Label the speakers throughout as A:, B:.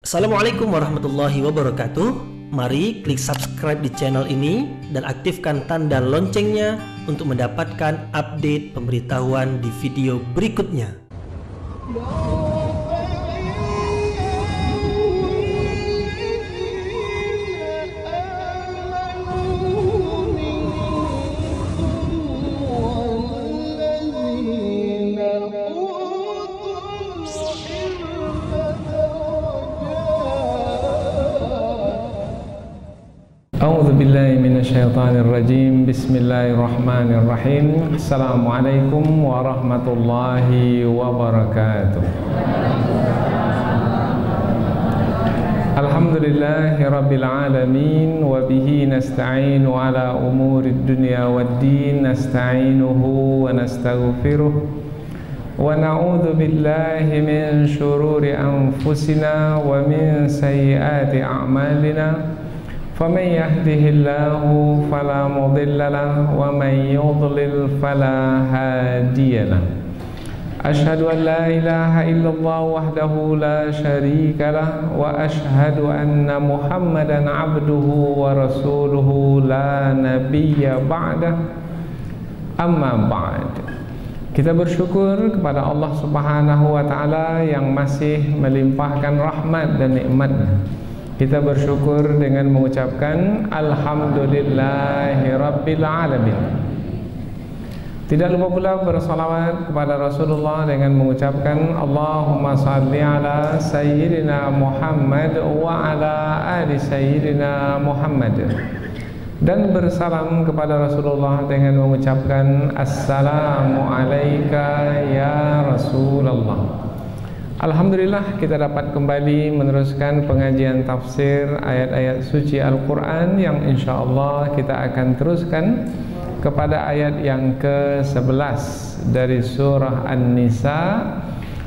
A: Assalamualaikum warahmatullahi wabarakatuh. Mari klik subscribe di channel ini dan aktifkan tanda loncengnya untuk mendapatkan update pemberitahuan di video berikutnya.
B: A'udzu billahi minasyaitonir rajim. Bismillahirrahmanirrahim. Assalamualaikum warahmatullahi wabarakatuh. Alhamdulillahirabbil alamin wa bihi nasta'inu ala umurid dunya waddin. Nasta'inuhu wa nastaghfiruh wa na'udzu billahi min shururi anfusina wa min sayyiati a'malina. فَمَنْ يَهْدِهِ اللَّهُ فَلَا مُضِلَّ لَهُ وَمَنْ يُضْلِلْ فَلَا هَادِيَ لَهُ أَشْهَدُ أَنْ لَا إِلَهَ إِلَّا اللَّهُ وَحْدَهُ لَا شَرِيكَ لَهُ وَأَشْهَدُ أَنَّ مُحَمَّدًا عَبْدُهُ وَرَسُولُهُ لَا نَبِيَّ بَعْدَهُ أَمَّا بَعْدُ. Kita bersyukur kepada Allah Subhanahu wa taala yang masih melimpahkan rahmat dan nikmat-Nya. Kita bersyukur dengan mengucapkan Alhamdulillahirabbil alamin. Tidak lupa pula bersalawat kepada Rasulullah dengan mengucapkan Allahumma salli ala sayyidina Muhammad wa ala ali sayyidina Muhammad. Dan bersalam kepada Rasulullah dengan mengucapkan Assalamu alayka ya Rasulullah. Alhamdulillah kita dapat kembali meneruskan pengajian tafsir ayat-ayat suci Al-Quran yang insyaAllah kita akan teruskan kepada ayat yang ke-11 dari surah An-Nisa,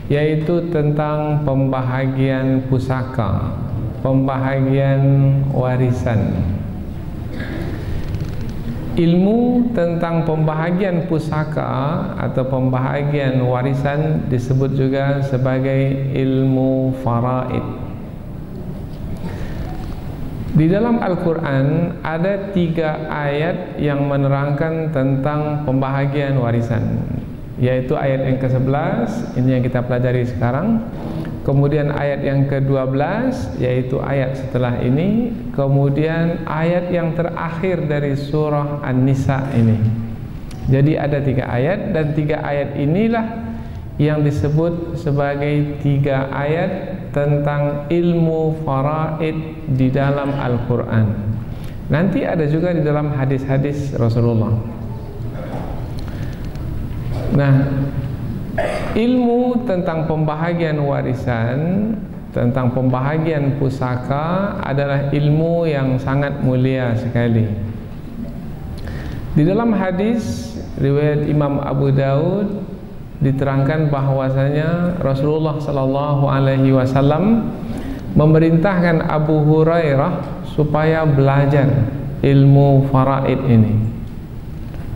B: yaitu tentang pembahagian pusaka, pembahagian warisan. Ilmu tentang pembahagian pusaka atau pembahagian warisan disebut juga sebagai ilmu faraid. Di dalam Al-Quran ada 3 ayat yang menerangkan tentang pembahagian warisan, yaitu ayat yang ke-11, ini yang kita pelajari sekarang. Kemudian ayat yang ke-12, yaitu ayat setelah ini. Kemudian ayat yang terakhir dari surah An-Nisa ini. Jadi ada 3 ayat, dan 3 ayat inilah yang disebut sebagai 3 ayat tentang ilmu faraid di dalam Al-Quran. Nanti ada juga di dalam hadis-hadis Rasulullah. Nah, ilmu tentang pembahagian warisan, tentang pembahagian pusaka adalah ilmu yang sangat mulia sekali. Di dalam hadis riwayat Imam Abu Daud diterangkan bahwasanya Rasulullah sallallahu alaihi wasallam memerintahkan Abu Hurairah supaya belajar ilmu faraid ini.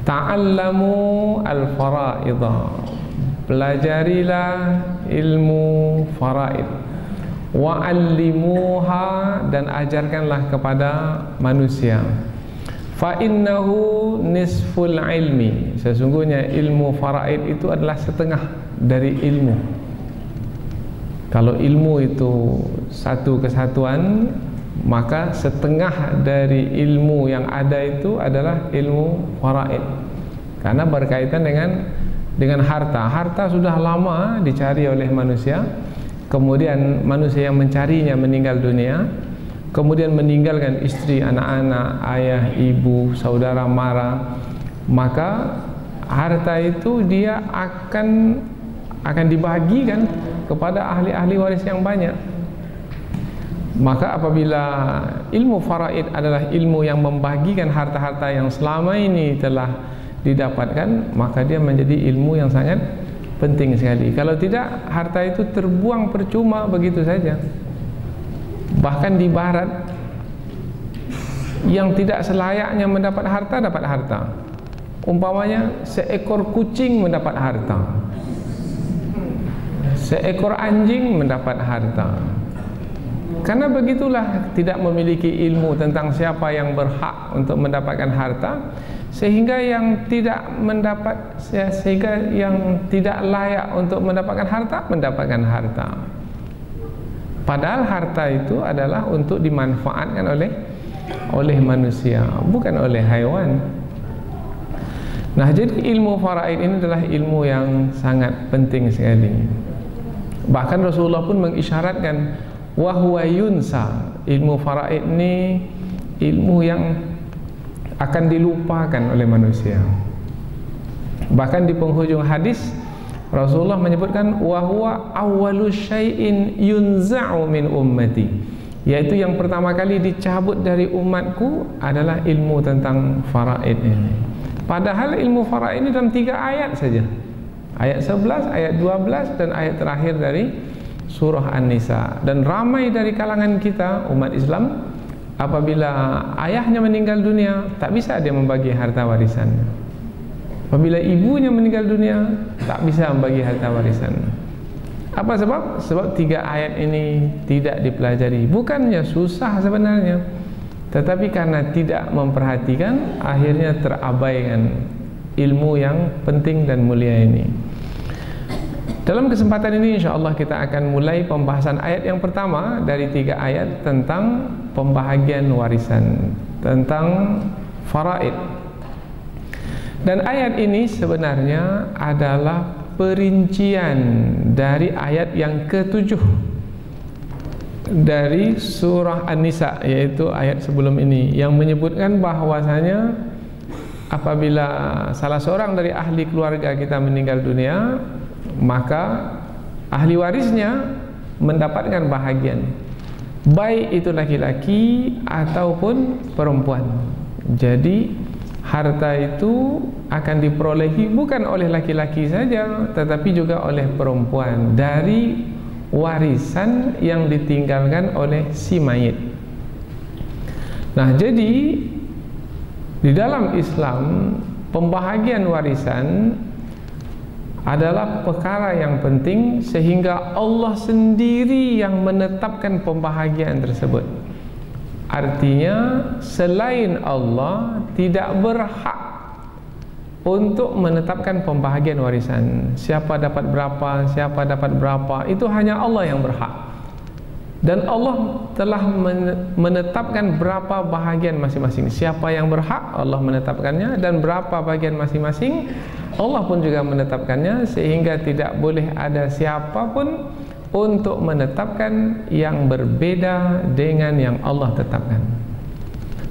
B: Ta'allamu al-faraidah. Pelajarilah ilmu faraid, wa'allimuha, dan ajarkanlah kepada manusia. Fa innahu nisful ilmi. Sesungguhnya ilmu faraid itu adalah setengah dari ilmu. Kalau ilmu itu satu kesatuan, maka setengah dari ilmu yang ada itu adalah ilmu faraid, karena berkaitan dengan harta. Harta sudah lama dicari oleh manusia, kemudian manusia yang mencarinya meninggal dunia, kemudian meninggalkan istri, anak-anak, ayah, ibu, saudara mara, maka harta itu dia akan dibagikan kepada ahli-ahli waris yang banyak. Maka apabila ilmu faraid adalah ilmu yang membagikan harta-harta yang selama ini telah didapatkan, maka dia menjadi ilmu yang sangat penting sekali. Kalau tidak, harta itu terbuang percuma begitu saja. Bahkan di barat, yang tidak selayaknya mendapat harta dapat harta. Umpamanya seekor kucing mendapat harta, seekor anjing mendapat harta. Karena begitulah tidak memiliki ilmu tentang siapa yang berhak untuk mendapatkan harta, sehingga yang tidak layak untuk mendapatkan harta mendapatkan harta. Padahal harta itu adalah untuk dimanfaatkan oleh manusia, bukan oleh haiwan. Nah, jadi ilmu faraid ini adalah ilmu yang sangat penting sekali. Bahkan Rasulullah pun mengisyaratkan wa huwa yunsa. Ilmu faraid ini ilmu yang akan dilupakan oleh manusia. Bahkan di penghujung hadis Rasulullah menyebutkan wa huwa awwalu syai'in yunza'u min ummati, yaitu yang pertama kali dicabut dari umatku adalah ilmu tentang faraid ini. Padahal ilmu faraid ini dalam 3 ayat saja. Ayat 11, ayat 12 dan ayat terakhir dari surah An-Nisa. Dan ramai dari kalangan kita umat Islam, apabila ayahnya meninggal dunia, tak bisa dia membagi harta warisannya. Apabila ibunya meninggal dunia, tak bisa membagi harta warisan. Apa sebab? Sebab 3 ayat ini tidak dipelajari. Bukannya susah sebenarnya, tetapi karena tidak memperhatikan, akhirnya terabaikan ilmu yang penting dan mulia ini. Dalam kesempatan ini insyaAllah kita akan mulai pembahasan ayat yang pertama dari 3 ayat tentang pembahagian warisan, tentang faraid. Dan ayat ini sebenarnya adalah perincian dari ayat yang ke-7 dari surah An-Nisa, yaitu ayat sebelum ini, yang menyebutkan bahwasanya apabila salah seorang dari ahli keluarga kita meninggal dunia, maka ahli warisnya mendapatkan bahagian, baik itu laki-laki ataupun perempuan. Jadi harta itu akan diperolehi bukan oleh laki-laki saja, tetapi juga oleh perempuan dari warisan yang ditinggalkan oleh si mayit. Nah, jadi di dalam Islam pembahagian warisan adalah perkara yang penting, sehingga Allah sendiri yang menetapkan pembahagian tersebut. Artinya selain Allah tidak berhak untuk menetapkan pembahagian warisan. Siapa dapat berapa, siapa dapat berapa, itu hanya Allah yang berhak. Dan Allah telah menetapkan berapa bahagian masing-masing. Siapa yang berhak, Allah menetapkannya, dan berapa bagian masing-masing, Allah pun juga menetapkannya, sehingga tidak boleh ada siapapun untuk menetapkan yang berbeda dengan yang Allah tetapkan.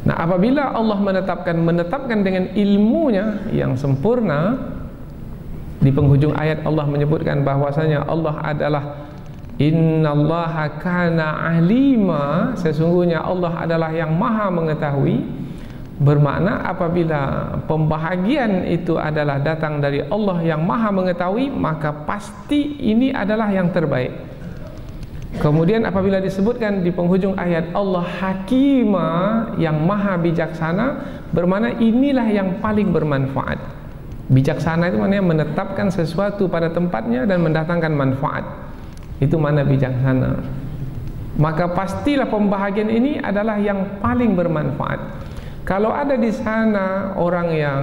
B: Nah, apabila Allah menetapkan dengan ilmunya yang sempurna, di penghujung ayat Allah menyebutkan bahwasanya Allah adalah innallaha kana alima, sesungguhnya Allah adalah yang maha mengetahui. Bermakna apabila pembahagian itu adalah datang dari Allah yang maha mengetahui, maka pasti ini adalah yang terbaik. Kemudian apabila disebutkan di penghujung ayat Allah Hakimah, yang maha bijaksana, bermakna inilah yang paling bermanfaat. Bijaksana itu maknanya menetapkan sesuatu pada tempatnya dan mendatangkan manfaat. Itu makna bijaksana. Maka pastilah pembahagian ini adalah yang paling bermanfaat. Kalau ada di sana orang yang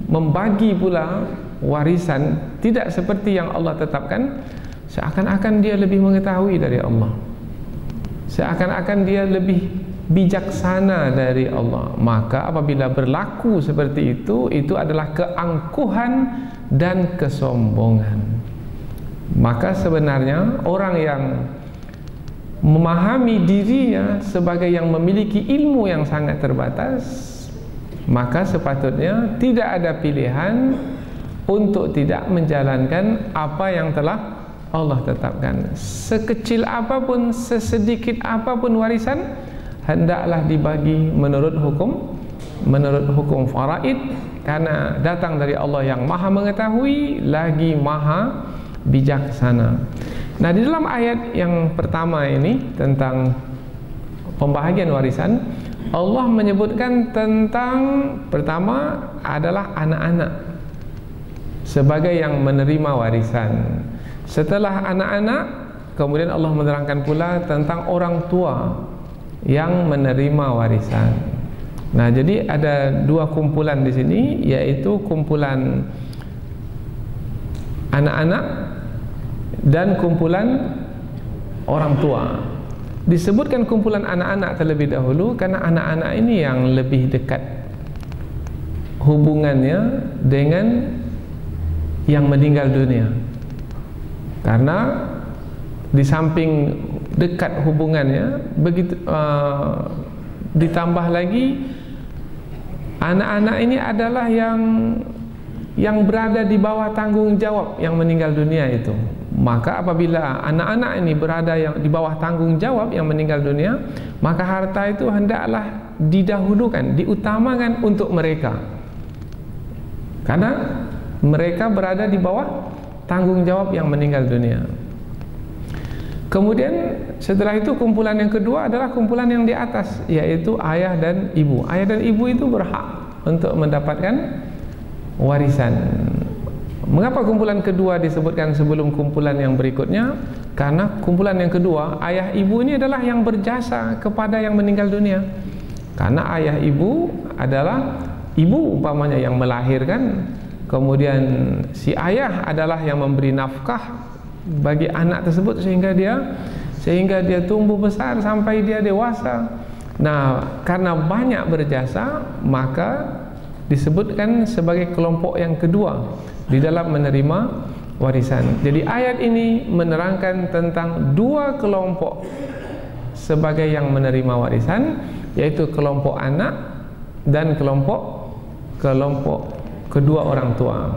B: membagi pula warisan tidak seperti yang Allah tetapkan, seakan-akan dia lebih mengetahui dari Allah, seakan-akan dia lebih bijaksana dari Allah. Maka apabila berlaku seperti itu adalah keangkuhan dan kesombongan. Maka sebenarnya orang yang memahami dirinya sebagai yang memiliki ilmu yang sangat terbatas, maka sepatutnya tidak ada pilihan untuk tidak menjalankan apa yang telah Allah tetapkan. Sekecil apapun, sesedikit apapun warisan, hendaklah dibagi menurut hukum faraid, karena datang dari Allah yang maha mengetahui lagi maha bijaksana. Nah, di dalam ayat yang pertama ini tentang pembahagian warisan, Allah menyebutkan tentang pertama adalah anak-anak sebagai yang menerima warisan. Setelah anak-anak, kemudian Allah menerangkan pula tentang orang tua yang menerima warisan. Nah, jadi ada dua kumpulan di sini, yaitu kumpulan anak-anak dan kumpulan orang tua. Disebutkan kumpulan anak-anak terlebih dahulu karena anak-anak ini yang lebih dekat hubungannya dengan yang meninggal dunia. Karena di samping dekat hubungannya, begitu ditambah lagi anak-anak ini adalah yang berada di bawah tanggung jawab yang meninggal dunia itu. Maka apabila anak-anak ini berada yang di bawah tanggung jawab yang meninggal dunia, maka harta itu hendaklah didahulukan, diutamakan untuk mereka, karena mereka berada di bawah tanggung jawab yang meninggal dunia. Kemudian setelah itu kumpulan yang kedua adalah kumpulan yang di atas, yaitu ayah dan ibu. Ayah dan ibu itu berhak untuk mendapatkan warisan. Mengapa kumpulan kedua disebutkan sebelum kumpulan yang berikutnya? Karena kumpulan yang kedua, ayah ibu ini adalah yang berjasa kepada yang meninggal dunia. Karena ayah ibu adalah ibu umpamanya yang melahirkan, kemudian si ayah adalah yang memberi nafkah bagi anak tersebut sehingga dia tumbuh besar sampai dia dewasa. Nah, karena banyak berjasa, maka disebutkan sebagai kelompok yang kedua di dalam menerima warisan. Jadi ayat ini menerangkan tentang dua kelompok sebagai yang menerima warisan, yaitu kelompok anak dan kelompok kedua orang tua.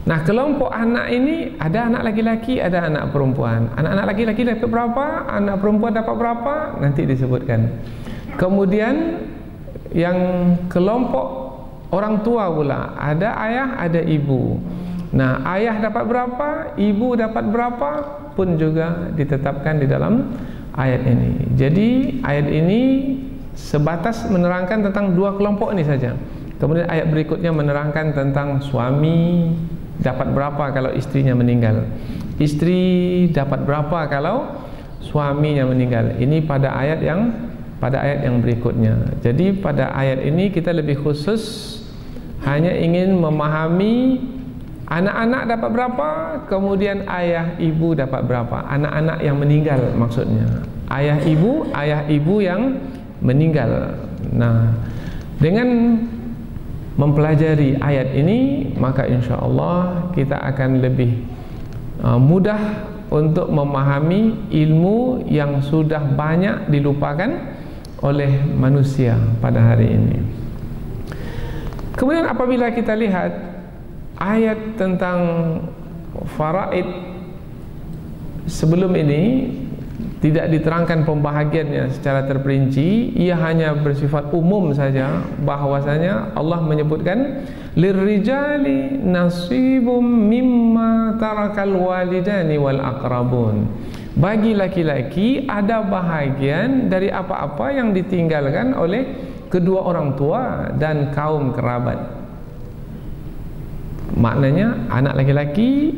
B: Nah, kelompok anak ini ada anak laki-laki, ada anak perempuan. Anak-anak laki-laki dapat berapa, anak perempuan dapat berapa, nanti disebutkan. Kemudian yang kelompok orang tua pula, ada ayah, ada ibu. Nah, ayah dapat berapa, ibu dapat berapa pun juga ditetapkan di dalam ayat ini. Jadi ayat ini sebatas menerangkan tentang dua kelompok ini saja. Kemudian ayat berikutnya menerangkan tentang suami dapat berapa kalau istrinya meninggal, istri dapat berapa kalau suaminya meninggal. Ini pada ayat yang berikutnya. Jadi pada ayat ini kita lebih khusus hanya ingin memahami anak-anak dapat berapa, kemudian ayah ibu dapat berapa. Anak-anak yang meninggal maksudnya, ayah ibu yang meninggal. Nah, dengan mempelajari ayat ini, maka insya Allah kita akan lebih mudah untuk memahami ilmu yang sudah banyak dilupakan oleh manusia pada hari ini. Kemudian apabila kita lihat ayat tentang faraid sebelum ini, tidak diterangkan pembahagiannya secara terperinci, ia hanya bersifat umum saja, bahwasanya Allah menyebutkan lirrijali nasibum mimma tarakal walidani wal aqrabun. Bagi laki-laki ada bahagian dari apa-apa yang ditinggalkan oleh kedua orang tua dan kaum kerabat. Maknanya anak laki-laki,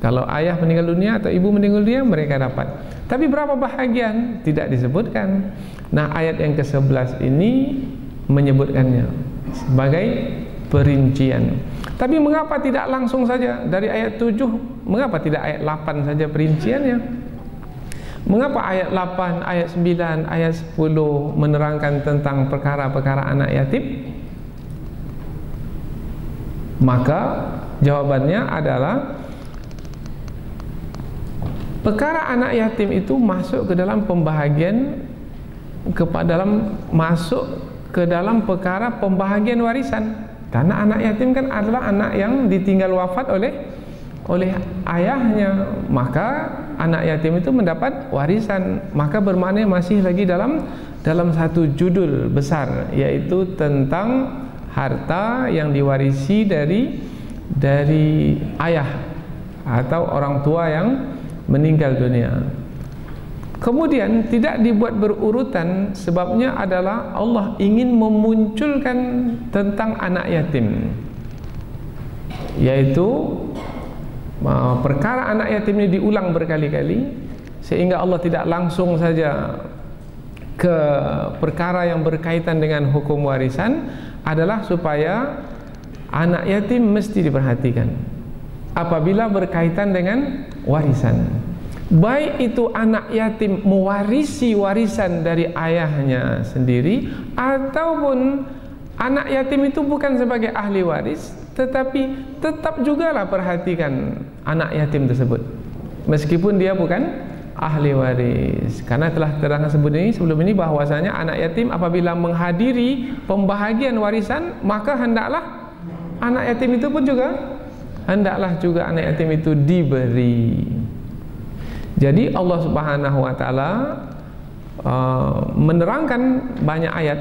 B: kalau ayah meninggal dunia atau ibu meninggal dunia, mereka dapat. Tapi berapa bahagian tidak disebutkan. Nah, ayat yang ke-11 ini menyebutkannya sebagai perincian. Tapi mengapa tidak langsung saja dari ayat 7? Mengapa tidak ayat 8 saja perinciannya? Mengapa ayat 8, ayat 9, ayat 10 menerangkan tentang perkara-perkara anak yatim? Maka jawabannya adalah perkara anak yatim itu masuk ke dalam pembahagian masuk ke dalam perkara pembahagian warisan. Karena anak yatim kan adalah anak yang ditinggal wafat oleh ayahnya, maka anak yatim itu mendapat warisan. Maka bermakna masih lagi dalam satu judul besar, yaitu tentang harta yang diwarisi dari ayah atau orang tua yang meninggal dunia. Kemudian tidak dibuat berurutan, sebabnya adalah Allah ingin memunculkan tentang anak yatim, yaitu perkara anak yatim ini diulang berkali-kali sehingga Allah tidak langsung saja ke perkara yang berkaitan dengan hukum warisan adalah supaya anak yatim mesti diperhatikan apabila berkaitan dengan warisan. Baik itu anak yatim mewarisi warisan dari ayahnya sendiri, ataupun anak yatim itu bukan sebagai ahli waris, tetapi tetap jugalah perhatikan anak yatim tersebut meskipun dia bukan ahli waris. Karena telah terangkan sebelum ini bahwasanya anak yatim apabila menghadiri pembahagian warisan, maka hendaklah anak yatim itu pun juga anak yatim itu diberi. Jadi Allah Subhanahu wa taala menerangkan banyak ayat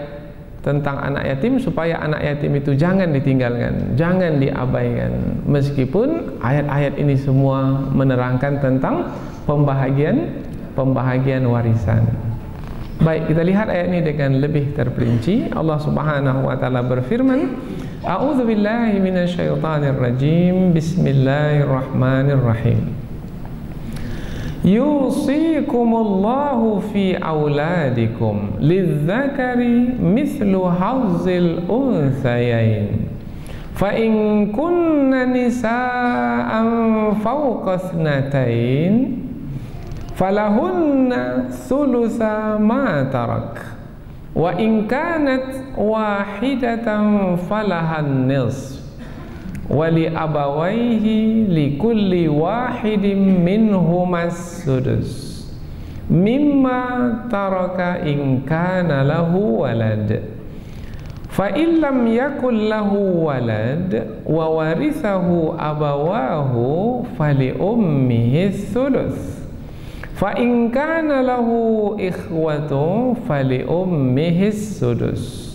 B: tentang anak yatim supaya anak yatim itu jangan ditinggalkan, jangan diabaikan. Meskipun ayat-ayat ini semua menerangkan tentang pembahagian warisan. Baik, kita lihat ayat ini dengan lebih terperinci. Allah Subhanahu wa taala berfirman, A'udzubillahi minasyaitonirrajim. Bismillahirrahmanirrahim. Yusikumullahu fi auladikum lizzakari mithlu hazzil unthayain fa in kunna nisaan fawqa thnatayn falahunna thulutha ma tarak wa in kanat wahidatan falahan nisf wali abawaihi likulli wahidin minhumas sudus mimma taraka in kana lahu walad fa illam yakul lahu walad wa warithahu abawahu fali ummihi thuluth fa in kana lahu ikhwatun fali ummihi sudus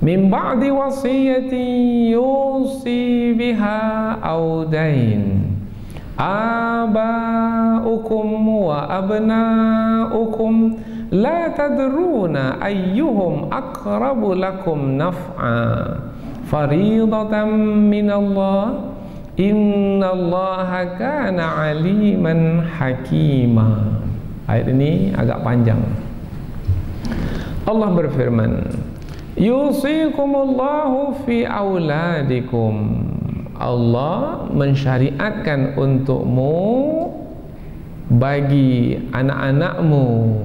B: min ba'di wasiyatin yusi biha aw dain aba'ukum wa abna'ukum la tadruna ayyuhum aqrabu lakum naf'a faridatan minallah innallaha kana aliman hakima. Ayat ini agak panjang. Allah berfirman, Yusikumullahu fi auladikum. Allah mensyariatkan untukmu bagi anak-anakmu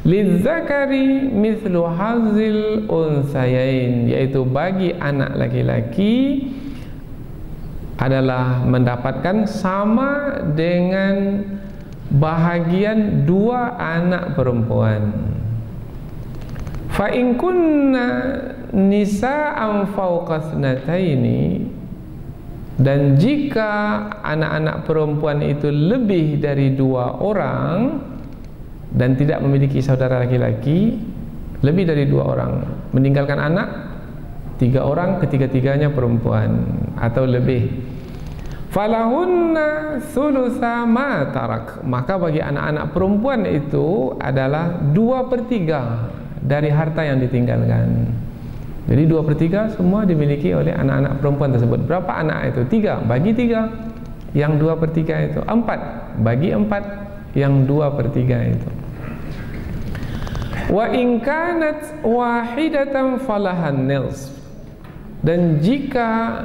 B: lizzakari mithlu hazzil unthayain, yaitu bagi anak laki-laki adalah mendapatkan sama dengan bahagian dua anak perempuan. Fa in kunna nisa'an fawqa thnataini, dan jika anak-anak perempuan itu lebih dari dua orang dan tidak memiliki saudara laki-laki, lebih dari dua orang, meninggalkan anak 3 orang, ketiga-tiganya perempuan atau lebih, falahunna thulutha ma tarak, maka bagi anak-anak perempuan itu adalah 2/3 dari harta yang ditinggalkan. Jadi 2/3 semua dimiliki oleh anak-anak perempuan tersebut. Berapa anak itu? 3, bagi 3. Yang 2/3 itu 4, bagi 4. Yang 2/3 itu. Wa in kanat wahidatan falahan nisf, dan jika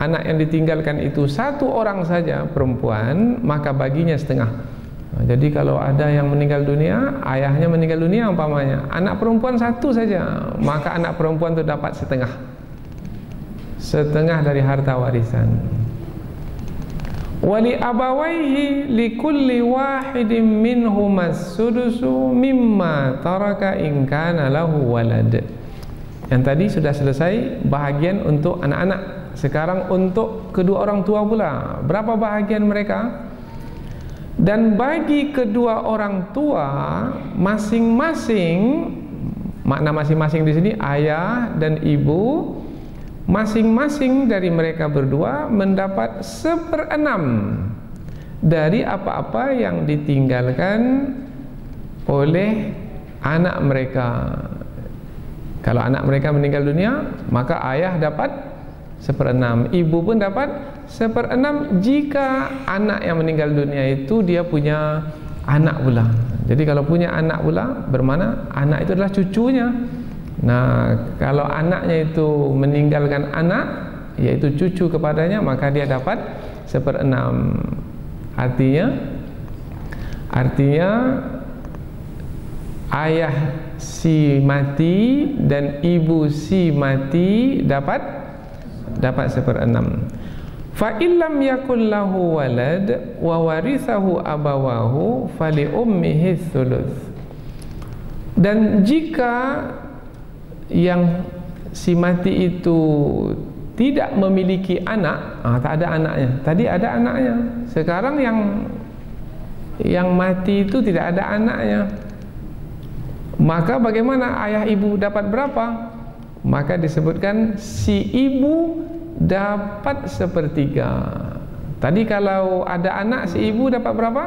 B: anak yang ditinggalkan itu 1 orang saja perempuan, maka baginya setengah. Jadi kalau ada yang meninggal dunia, ayahnya meninggal dunia umpamanya, anak perempuan 1 saja, maka anak perempuan itu dapat setengah dari harta warisan. Wali abawaihi likulli wahidin minhumas sudusu mimma taraka in kana lahu walad. Yang tadi sudah selesai bahagian untuk anak-anak. Sekarang untuk kedua orang tua pula, berapa bahagian mereka? Dan bagi kedua orang tua masing-masing, makna masing-masing di sini ayah dan ibu, masing-masing dari mereka berdua mendapat 1/6 dari apa-apa yang ditinggalkan oleh anak mereka. Kalau anak mereka meninggal dunia, maka ayah dapat 1/6, ibu pun dapat 1/6 jika anak yang meninggal dunia itu dia punya anak pula. Jadi kalau punya anak pula, bermakna anak itu adalah cucunya. Nah, kalau anaknya itu meninggalkan anak, yaitu cucu kepadanya, maka dia dapat 1/6. Artinya ayah si mati dan ibu si mati dapat 1/6. Fa illam yakul lahu walad wa warithahu abawahu fali ummihi thuluth. Dan jika yang si mati itu tidak memiliki anak, tak ada anaknya. Tadi ada anaknya, sekarang yang mati itu tidak ada anaknya, maka bagaimana ayah ibu dapat berapa? Maka disebutkan si ibu dapat 1/3. Tadi kalau ada anak, si ibu dapat berapa?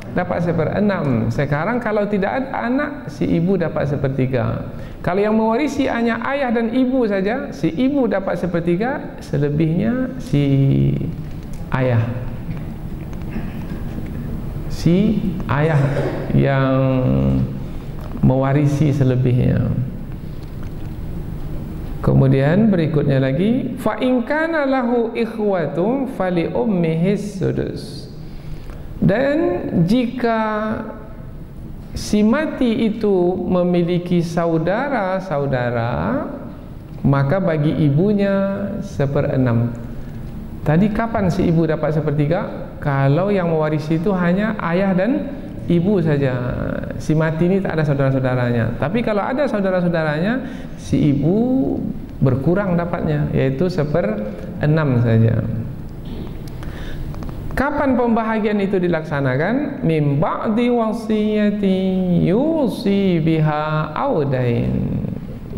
B: Dapat 1/6. Sekarang kalau tidak ada anak, si ibu dapat 1/3. Kalau yang mewarisi hanya ayah dan ibu saja, si ibu dapat 1/3, selebihnya si ayah. Si ayah yang mewarisi selebihnya. Kemudian berikutnya lagi, fa in kana lahu ikhwatum fali ummihi sudus. Dan jika si mati itu memiliki saudara-saudara, maka bagi ibunya 1/6. Tadi kapan si ibu dapat 1/3? Kalau yang mewarisi itu hanya ayah dan ibu saja. Si mati ini tak ada saudara-saudaranya. Tapi kalau ada saudara-saudaranya, si ibu berkurang dapatnya, yaitu 1/6 saja. Kapan pembahagian itu dilaksanakan? Min ba'di wasiyati yusi biha audain,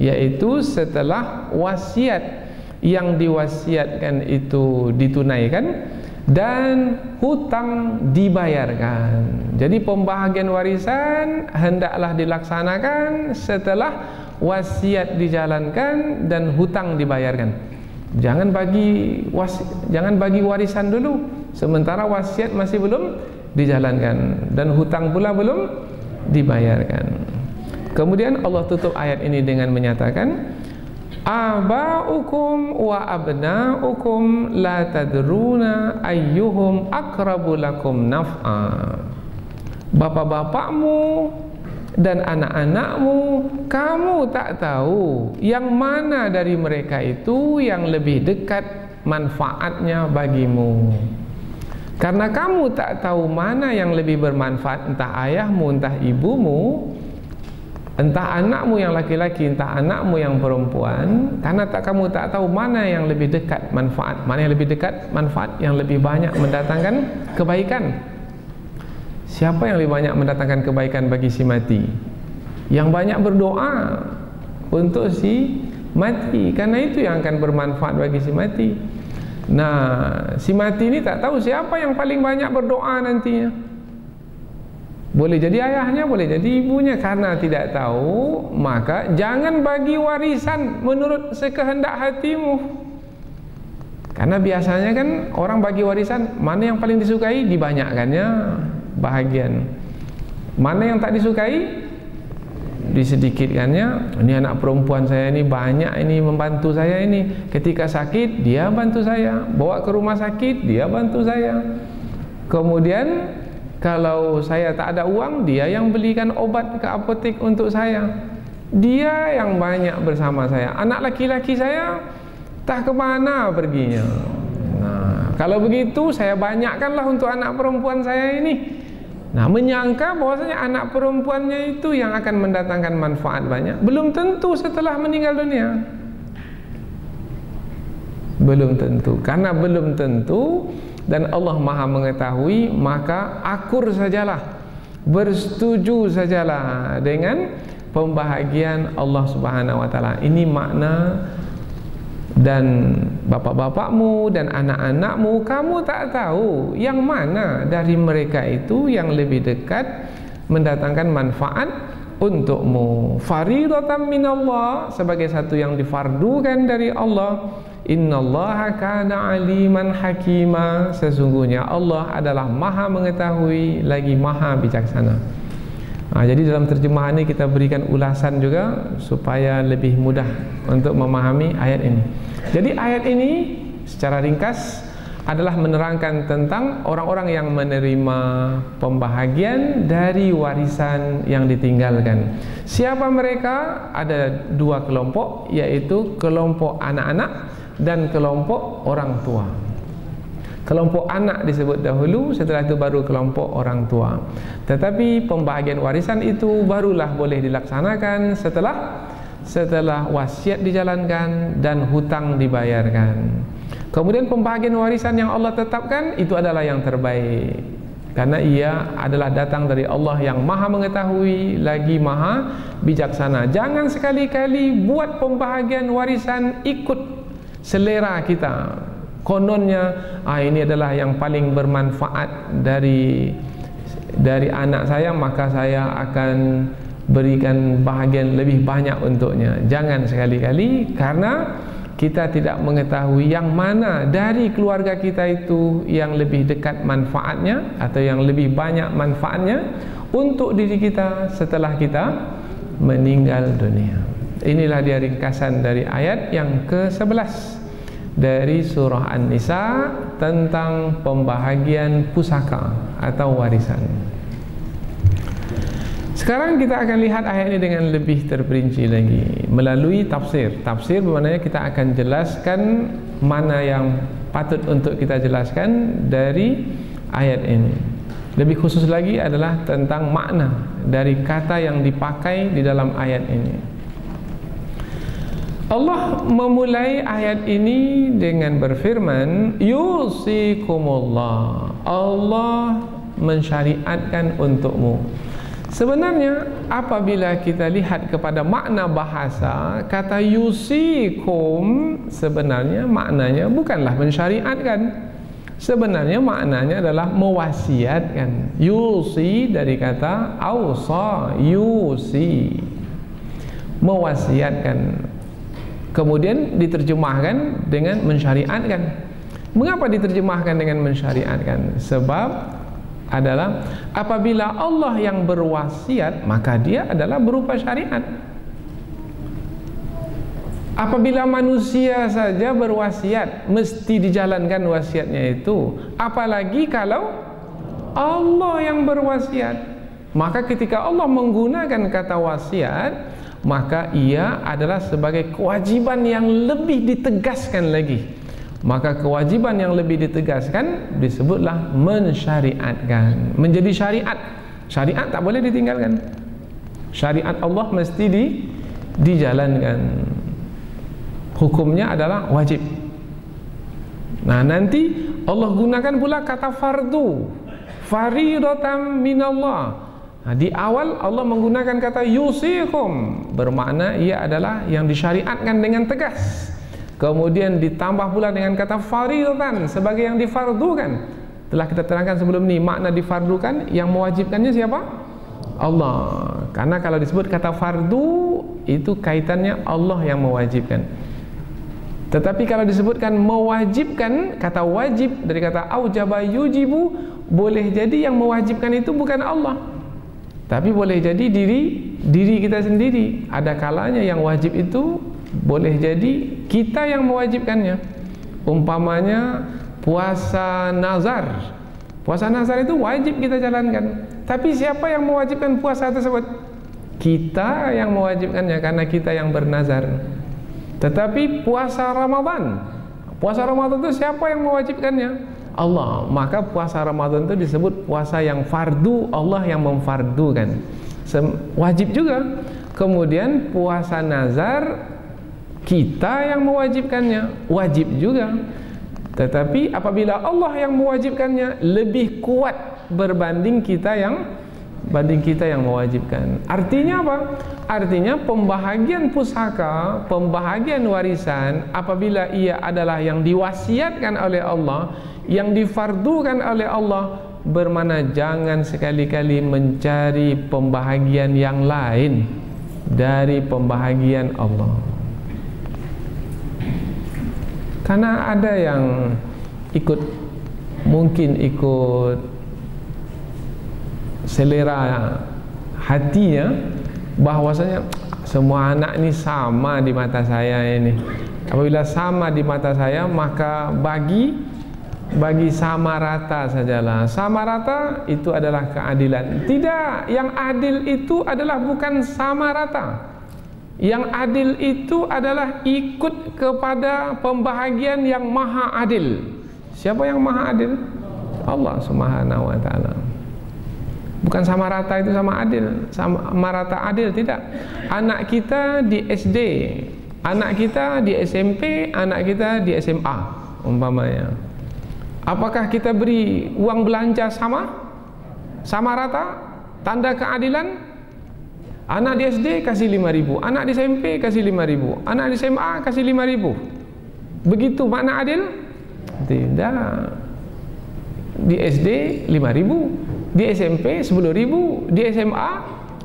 B: yaitu setelah wasiat yang diwasiatkan itu ditunaikan dan hutang dibayarkan. Jadi pembahagian warisan hendaklah dilaksanakan setelah wasiat dijalankan dan hutang dibayarkan. Jangan bagi warisan dulu sementara wasiat masih belum dijalankan dan hutang pula belum dibayarkan. Kemudian Allah tutup ayat ini dengan menyatakan, aba'ukum wa abna'ukum la tadruna ayyuhum aqrabu lakum naf'a. Bapak-bapakmu dan anak-anakmu, kamu tak tahu yang mana dari mereka itu yang lebih dekat manfaatnya bagimu. Karena kamu tak tahu mana yang lebih bermanfaat, entah ayahmu, entah ibumu, entah anakmu yang laki-laki, entah anakmu yang perempuan. Karena kamu tak tahu mana yang lebih dekat manfaat, mana yang lebih dekat manfaat, yang lebih banyak mendatangkan kebaikan. Siapa yang lebih banyak mendatangkan kebaikan bagi si mati? Yang banyak berdoa untuk si mati, karena itu yang akan bermanfaat bagi si mati. Nah, si mati ini tak tahu siapa yang paling banyak berdoa nantinya. Boleh jadi ayahnya, boleh jadi ibunya. Karena tidak tahu, maka jangan bagi warisan menurut sekehendak hatimu. Karena biasanya kan orang bagi warisan, mana yang paling disukai dibanyakkannya bahagian, mana yang tak disukai disedikitkannya. Ini anak perempuan saya ini banyak ini membantu saya ini, ketika sakit dia bantu saya, bawa ke rumah sakit dia bantu saya. Kemudian kalau saya tak ada uang, dia yang belikan obat ke apotek untuk saya, dia yang banyak bersama saya. Anak laki-laki saya tak kemana perginya. Nah, kalau begitu saya banyakkanlah untuk anak perempuan saya ini. Nah, menyangka bahwasanya anak perempuannya itu yang akan mendatangkan manfaat banyak. Belum tentu setelah meninggal dunia. Belum tentu. Karena belum tentu dan Allah Maha mengetahui, maka akur sajalah, bersetuju sajalah dengan pembahagian Allah Subhanahu wa taala. Ini makna. Dan bapak-bapakmu dan anak-anakmu, kamu tak tahu yang mana dari mereka itu yang lebih dekat mendatangkan manfaat untukmu, faridatan minallah, sebagai satu yang difardukan dari Allah. Innallaha kana aliman hakima, sesungguhnya Allah adalah maha mengetahui lagi maha bijaksana. Jadi dalam terjemahan ini kita berikan ulasan juga supaya lebih mudah untuk memahami ayat ini. Jadi ayat ini secara ringkas adalah menerangkan tentang orang-orang yang menerima pembahagian dari warisan yang ditinggalkan. Siapa mereka? Ada dua kelompok, yaitu kelompok anak-anak dan kelompok orang tua. Kelompok anak disebut dahulu, setelah itu baru kelompok orang tua. Tetapi pembahagian warisan itu barulah boleh dilaksanakan setelah wasiat dijalankan dan hutang dibayarkan. Kemudian pembahagian warisan yang Allah tetapkan itu adalah yang terbaik, karena ia adalah datang dari Allah yang maha mengetahui lagi maha bijaksana. Jangan sekali-kali buat pembahagian warisan ikut selera kita. Kononnya ini adalah yang paling bermanfaat dari anak saya, maka saya akan berikan bahagian lebih banyak untuknya. Jangan sekali-kali, karena kita tidak mengetahui yang mana dari keluarga kita itu yang lebih dekat manfaatnya atau yang lebih banyak manfaatnya untuk diri kita setelah kita meninggal dunia. Inilah dia ringkasan dari ayat yang ke-11 dari surah An-Nisa tentang pembahagian pusaka atau warisan. Sekarang kita akan lihat ayat ini dengan lebih terperinci lagi melalui tafsir. Tafsir bermakna kita akan jelaskan mana yang patut untuk kita jelaskan dari ayat ini. Lebih khusus lagi adalah tentang makna dari kata yang dipakai di dalam ayat ini. Allah memulai ayat ini dengan berfirman, yusikumullah, Allah mensyariatkan untukmu. Sebenarnya apabila kita lihat kepada makna bahasa, kata yusikum sebenarnya maknanya bukanlah mensyariatkan. Sebenarnya maknanya adalah mewasiatkan. Yusi dari kata ausa, yusi, mewasiatkan. Kemudian diterjemahkan dengan mensyariatkan. Mengapa diterjemahkan dengan mensyariatkan? Sebab adalah apabila Allah yang berwasiat, maka dia adalah berupa syariat. Apabila manusia saja berwasiat, mesti dijalankan wasiatnya itu. Apalagi kalau Allah yang berwasiat. Maka ketika Allah menggunakan kata wasiat, maka ia adalah sebagai kewajiban yang lebih ditegaskan lagi. Maka kewajiban yang lebih ditegaskan disebutlah mensyariatkan, menjadi syariat. Syariat tak boleh ditinggalkan. Syariat Allah mesti dijalankan. Hukumnya adalah wajib. Nah, nanti Allah gunakan pula kata fardu, faridatan minallah. Nah, di awal Allah menggunakan kata yusikum, bermakna ia adalah yang disyariatkan dengan tegas. Kemudian ditambah pula dengan kata faridatan, sebagai yang difardukan. Telah kita terangkan sebelum ini, makna difardukan, yang mewajibkannya siapa? Allah. Karena kalau disebut kata fardu, itu kaitannya Allah yang mewajibkan. Tetapi kalau disebutkan mewajibkan, kata wajib dari kata aujaba yujibu, boleh jadi yang mewajibkan itu bukan Allah, tapi boleh jadi diri kita sendiri. Ada kalanya yang wajib itu boleh jadi kita yang mewajibkannya. Umpamanya puasa nazar. Puasa nazar itu wajib kita jalankan. Tapi siapa yang mewajibkan puasa tersebut? Kita yang mewajibkannya, karena kita yang bernazar. Tetapi puasa Ramadan, puasa Ramadan itu siapa yang mewajibkannya? Allah. Maka puasa Ramadan itu disebut puasa yang fardu, Allah yang memfardukan. Wajib juga. Kemudian puasa nazar, kita yang mewajibkannya, wajib juga. Tetapi apabila Allah yang mewajibkannya, lebih kuat berbanding kita yang mewajibkan. Artinya apa? Artinya pembahagian pusaka, pembahagian warisan, apabila ia adalah yang diwasiatkan oleh Allah, yang difardukan oleh Allah, bermana jangan sekali-kali mencari pembahagian yang lain dari pembahagian Allah. Karena ada yang mungkin ikut selera hatinya, bahwasanya semua anak ini sama di mata saya ini. Apabila sama di mata saya, maka bagi sama rata sajalah. Sama rata itu adalah keadilan. Tidak, yang adil itu adalah bukan sama rata. Yang adil itu adalah ikut kepada pembahagian yang maha adil. Siapa yang maha adil? Allah Subhanahu wa ta'ala. Bukan sama rata itu sama adil, sama rata adil, tidak. Anak kita di SD, anak kita di SMP, anak kita di SMA umpamanya. Apakah kita beri uang belanja sama rata? Tanda keadilan? Anak di SD kasih 5.000, anak di SMP kasih 5.000, anak di SMA kasih 5.000. Begitu makna adil? Tidak. Di SD 5.000, di SMP 10.000, di SMA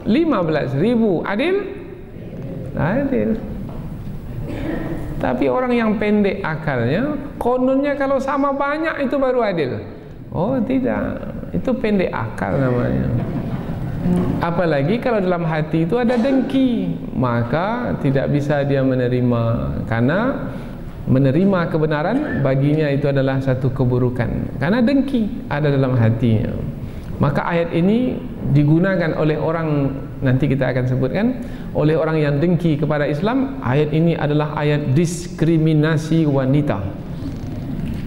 B: 15.000. Adil? Adil. Tapi orang yang pendek akalnya, kononnya kalau sama banyak itu baru adil. Oh tidak, itu pendek akal namanya. Apalagi kalau dalam hati itu ada dengki, maka tidak bisa dia menerima. Karena menerima kebenaran baginya itu adalah satu keburukan, karena dengki ada dalam hatinya. Maka ayat ini digunakan oleh orang, nanti kita akan sebutkan, oleh orang yang dengki kepada Islam. Ayat ini adalah ayat diskriminasi wanita.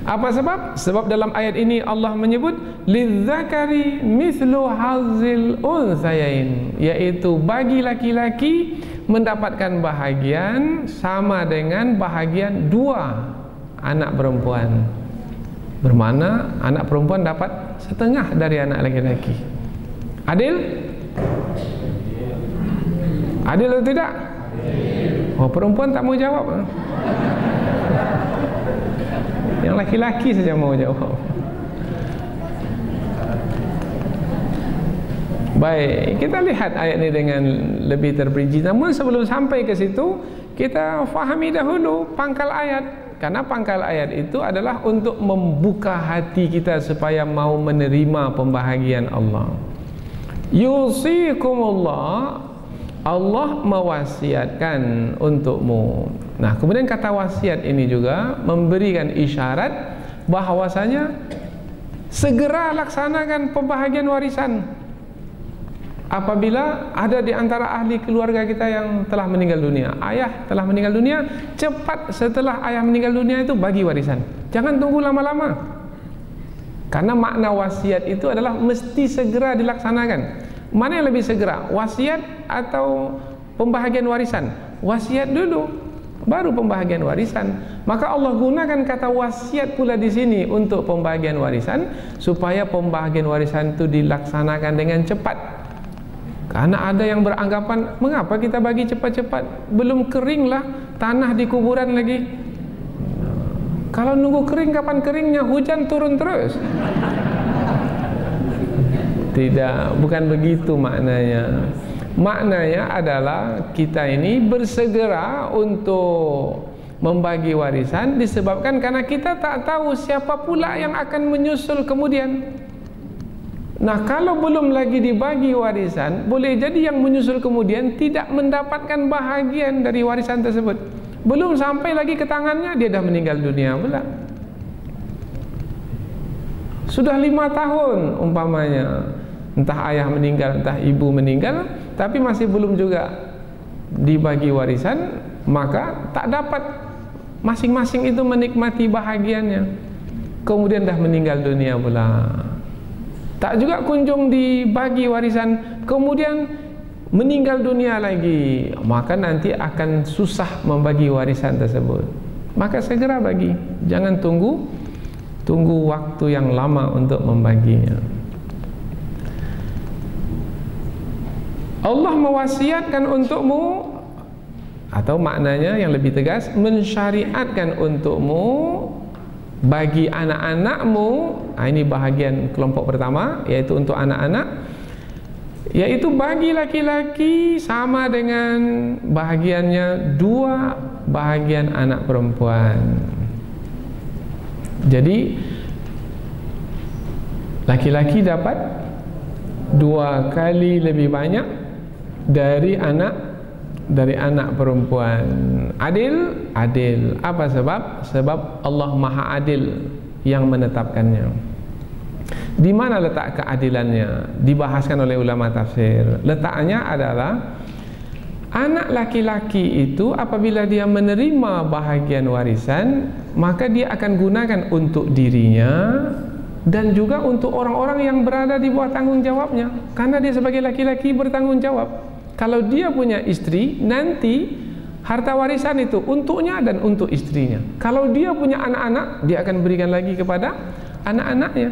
B: Apa sebab? Sebab dalam ayat ini Allah menyebut lidzakari mithlu hazzil unthayain, yaitu bagi laki-laki mendapatkan bahagian sama dengan bahagian dua anak perempuan. Bermakna anak perempuan dapat setengah dari anak laki-laki. Adil? Adil atau tidak? Oh, perempuan tak mau jawab. Yang laki-laki saja mau jawab. Baik, kita lihat ayat ini dengan lebih terperinci. Namun sebelum sampai ke situ, kita fahami dahulu pangkal ayat. Karena pangkal ayat itu adalah untuk membuka hati kita supaya mau menerima pembahagian Allah. Yusikumullah, Allah mewasiatkan untukmu. Nah, kemudian kata wasiat ini juga memberikan isyarat bahwasanya segera laksanakan pembahagian warisan. Apabila ada di antara ahli keluarga kita yang telah meninggal dunia, ayah telah meninggal dunia, cepat setelah ayah meninggal dunia itu bagi warisan. Jangan tunggu lama-lama. Karena makna wasiat itu adalah mesti segera dilaksanakan. Mana yang lebih segera? Wasiat atau pembahagian warisan? Wasiat dulu, baru pembahagian warisan. Maka Allah gunakan kata wasiat pula di sini untuk pembahagian warisan, supaya pembahagian warisan itu dilaksanakan dengan cepat. Karena ada yang beranggapan, mengapa kita bagi cepat-cepat? Belum keringlah tanah di kuburan lagi. Kalau nunggu kering, kapan keringnya? Hujan turun terus. Tidak, bukan begitu maknanya. Maknanya adalah kita ini bersegera untuk membagi warisan disebabkan karena kita tak tahu siapa pula yang akan menyusul kemudian. Nah, kalau belum lagi dibagi warisan, boleh jadi yang menyusul kemudian tidak mendapatkan bahagian dari warisan tersebut. Belum sampai lagi ke tangannya, dia dah meninggal dunia pula. Sudah 5 tahun umpamanya, entah ayah meninggal, entah ibu meninggal, tapi masih belum juga dibagi warisan, maka tak dapat masing-masing itu menikmati bahagiannya. Kemudian dah meninggal dunia pula. Tak juga kunjung dibagi warisan, kemudian meninggal dunia lagi, maka nanti akan susah membagi warisan tersebut. Maka segera bagi, jangan tunggu waktu yang lama untuk membaginya. Allah mewasiatkan untukmu, atau maknanya yang lebih tegas, mensyariatkan untukmu bagi anak-anakmu, ini bahagian kelompok pertama, yaitu untuk anak-anak, yaitu bagi laki-laki sama dengan bahagiannya 2 bahagian anak perempuan. Jadi laki-laki dapat 2 kali lebih banyak dari anak perempuan. Adil? Adil. Apa sebab? Sebab Allah Maha Adil yang menetapkannya. Di mana letak keadilannya? Dibahaskan oleh ulama tafsir. Letaknya adalah anak laki-laki itu apabila dia menerima bahagian warisan, maka dia akan gunakan untuk dirinya dan juga untuk orang-orang yang berada di bawah tanggung jawabnya. Karena dia sebagai laki-laki bertanggung jawab. Kalau dia punya istri, nanti harta warisan itu untuknya dan untuk istrinya. Kalau dia punya anak-anak, dia akan berikan lagi kepada anak-anaknya.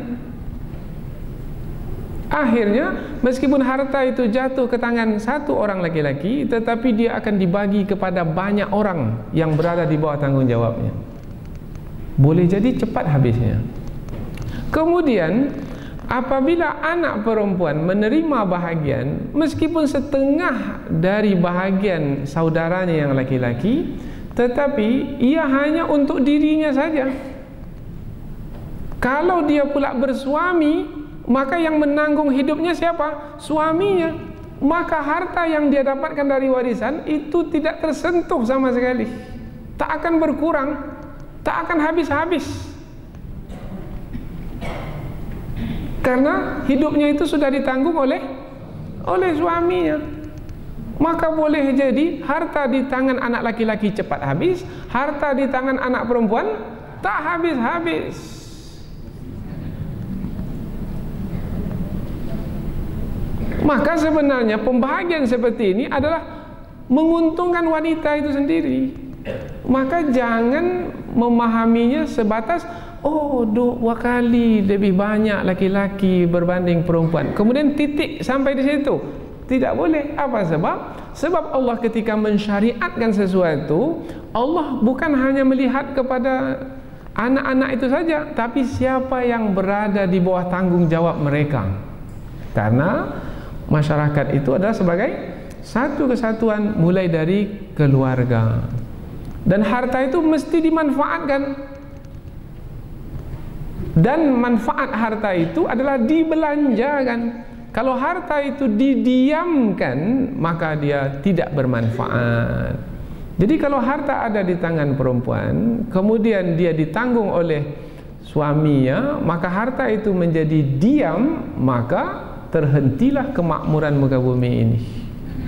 B: Akhirnya, meskipun harta itu jatuh ke tangan 1 orang laki-laki, tetapi dia akan dibagi kepada banyak orang yang berada di bawah tanggung jawabnya. Boleh jadi cepat habisnya. Kemudian, apabila anak perempuan menerima bahagian, meskipun setengah dari bahagian saudaranya yang laki-laki, tetapi ia hanya untuk dirinya saja. Kalau dia pula bersuami, maka yang menanggung hidupnya siapa? Suaminya. Maka harta yang dia dapatkan dari warisan itu tidak tersentuh sama sekali. Tak akan berkurang, tak akan habis-habis. Karena hidupnya itu sudah ditanggung oleh suaminya. Maka boleh jadi harta di tangan anak laki-laki cepat habis, harta di tangan anak perempuan tak habis-habis. Maka sebenarnya pembahagian seperti ini adalah menguntungkan wanita itu sendiri. Maka jangan memahaminya sebatas 2 kali lebih banyak laki-laki berbanding perempuan, kemudian titik sampai di situ. Tidak boleh. Apa sebab? Sebab Allah ketika mensyariatkan sesuatu, Allah bukan hanya melihat kepada anak-anak itu saja, tapi siapa yang berada di bawah tanggung jawab mereka. Karena masyarakat itu adalah sebagai satu kesatuan, mulai dari keluarga, dan harta itu mesti dimanfaatkan. Dan manfaat harta itu adalah dibelanjakan. Kalau harta itu didiamkan, maka dia tidak bermanfaat. Jadi kalau harta ada di tangan perempuan, kemudian dia ditanggung oleh suaminya, maka harta itu menjadi diam, maka terhentilah kemakmuran muka bumi ini.